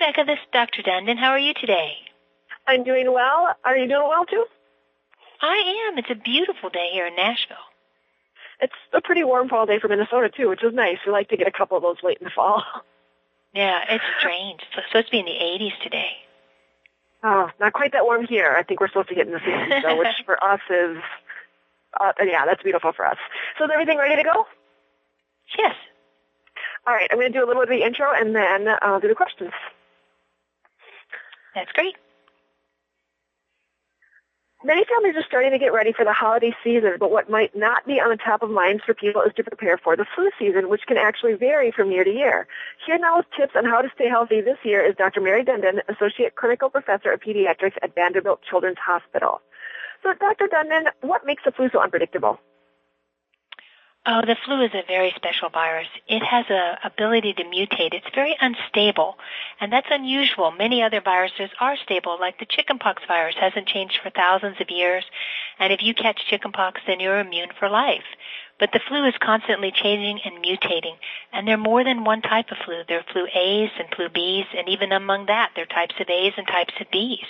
Becca, this is Dr. Dundon. How are you today? I'm doing well. Are you doing well, too? I am. It's a beautiful day here in Nashville. It's a pretty warm fall day for Minnesota, too, which is nice. We like to get a couple of those late in the fall. Yeah, it's strange. It's supposed to be in the 80s today. Oh, not quite that warm here. I think we're supposed to get in the 60s, though, which for us is, yeah, that's beautiful for us. So is everything ready to go? Yes. All right, I'm going to do a little bit of the intro and then do the questions. That's great. Many families are starting to get ready for the holiday season, but what might not be on the top of mind for people is to prepare for the flu season, which can actually vary from year to year. Here now with tips on how to stay healthy this year is Dr. Mary Dundon, Associate Clinical Professor of Pediatrics at Vanderbilt Children's Hospital. So, Dr. Dundon, what makes the flu so unpredictable? Oh, the flu is a very special virus. It has an ability to mutate. It's very unstable, and that's unusual. Many other viruses are stable, like the chickenpox virus hasn't changed for thousands of years, and if you catch chickenpox, then you're immune for life. But the flu is constantly changing and mutating, and there are more than one type of flu. There are flu A's and flu B's, and even among that, there are types of A's and types of B's.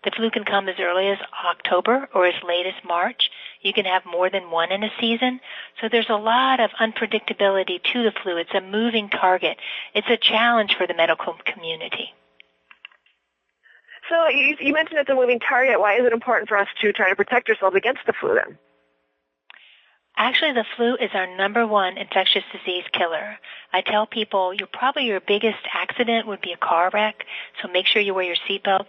The flu can come as early as October or as late as March. You can have more than one in a season. So there's a lot of unpredictability to the flu. It's a moving target. It's a challenge for the medical community. So you mentioned it's a moving target. Why is it important for us to try to protect ourselves against the flu then? Actually, the flu is our number one infectious disease killer. I tell people probably your biggest accident would be a car wreck, so make sure you wear your seatbelt.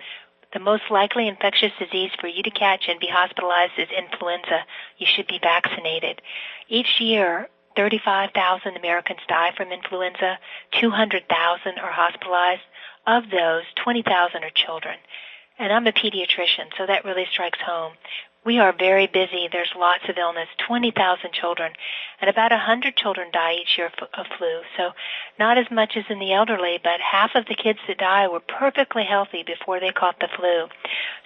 The most likely infectious disease for you to catch and be hospitalized is influenza. You should be vaccinated. Each year, 35,000 Americans die from influenza. 200,000 are hospitalized. Of those, 20,000 are children. And I'm a pediatrician, so that really strikes home. We are very busy. There's lots of illness, 20,000 children, and about 100 children die each year of flu. So not as much as in the elderly, but half of the kids that die were perfectly healthy before they caught the flu.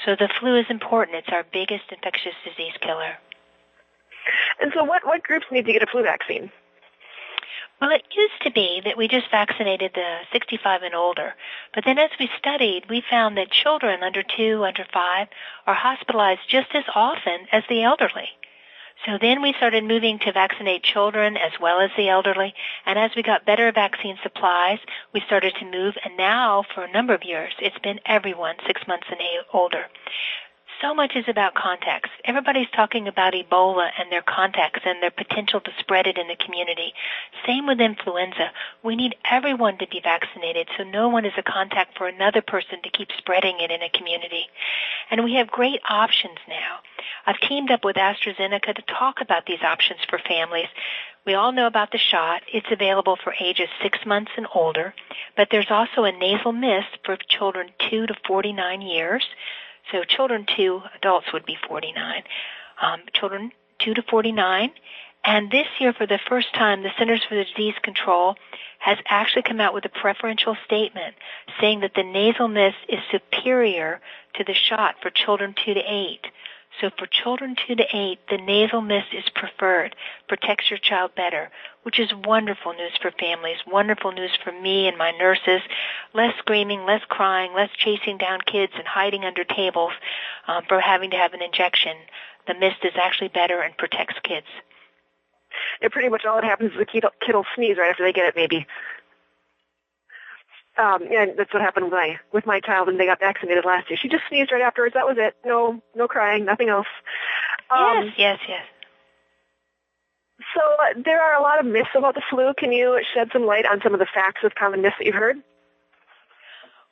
So the flu is important. It's our biggest infectious disease killer. And so what groups need to get a flu vaccine? Well, it used to be that we just vaccinated the 65 and older, but then as we studied, we found that children under 2, under 5 are hospitalized just as often as the elderly. So then we started moving to vaccinate children as well as the elderly, and as we got better vaccine supplies, we started to move, and now for a number of years, it's been everyone 6 months and older. So much is about contacts. Everybody's talking about Ebola and their contacts and their potential to spread it in the community. Same with influenza. We need everyone to be vaccinated so no one is a contact for another person to keep spreading it in a community. And we have great options now. I've teamed up with AstraZeneca to talk about these options for families. We all know about the shot. It's available for ages 6 months and older, but there's also a nasal mist for children 2 to 49 years. So children 2, adults would be 49. Children 2 to 49. And this year, for the first time, the Centers for Disease Control has actually come out with a preferential statement saying that the nasal mist is superior to the shot for children 2 to 8. So for children 2 to 8, the nasal mist is preferred, protects your child better, which is wonderful news for families, wonderful news for me and my nurses. Less screaming, less crying, less chasing down kids and hiding under tables for having to have an injection. The mist is actually better and protects kids. And pretty much all that happens is the kid will sneeze right after they get it, maybe. And that's what happened with my child when they got vaccinated last year. She just sneezed right afterwards. That was it. No crying, nothing else. Yes. So there are a lot of myths about the flu. Can you shed some light on some of the facts of common myths that you've heard?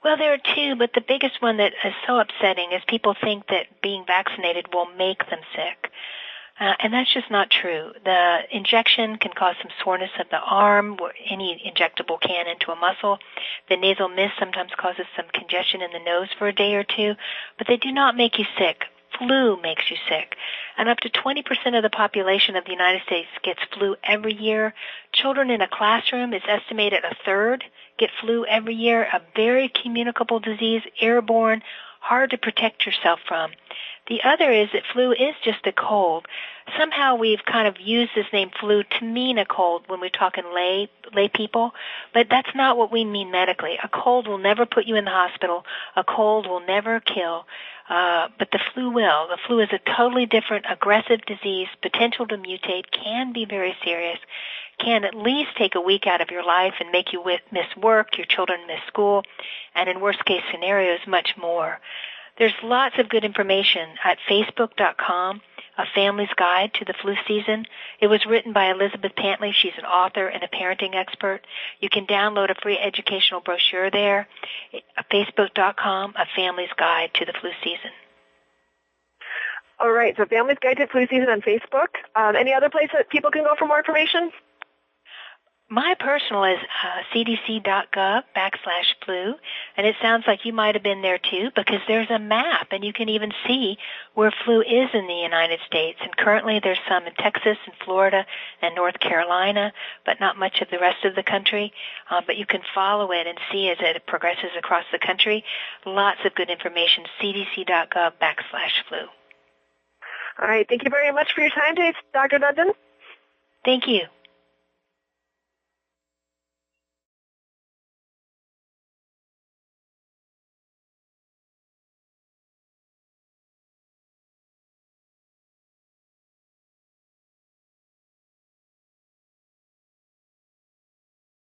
Well, there are two, but the biggest one that is so upsetting is people think that being vaccinated will make them sick. And that's just not true. The injection can cause some soreness of the arm, any injectable can into a muscle. The nasal mist sometimes causes some congestion in the nose for a day or two, but they do not make you sick. Flu makes you sick. And up to 20% of the population of the United States gets flu every year. Children in a classroom, it's estimated a third get flu every year, a very communicable disease, airborne, hard to protect yourself from. The other is that flu is just a cold. Somehow we've kind of used this name flu to mean a cold when we're talking lay people, but that's not what we mean medically. A cold will never put you in the hospital. A cold will never kill, but the flu will. The flu is a totally different, aggressive disease, potential to mutate, can be very serious, can at least take a week out of your life and make you miss work, your children miss school, and in worst-case scenarios, much more. There's lots of good information at Facebook.com, A Family's Guide to the Flu Season. It was written by Elizabeth Pantley. She's an author and a parenting expert. You can download a free educational brochure there, Facebook.com, A Family's Guide to the Flu Season. All right, so Family's Guide to Flu Season on Facebook. Any other place that people can go for more information? My personal is cdc.gov/flu, and it sounds like you might have been there too because there's a map, and you can even see where flu is in the United States. And currently there's some in Texas and Florida and North Carolina, but not much of the rest of the country. But you can follow it and see as it progresses across the country. Lots of good information, cdc.gov/flu. All right, thank you very much for your time today, Dr. Dundon. Thank you.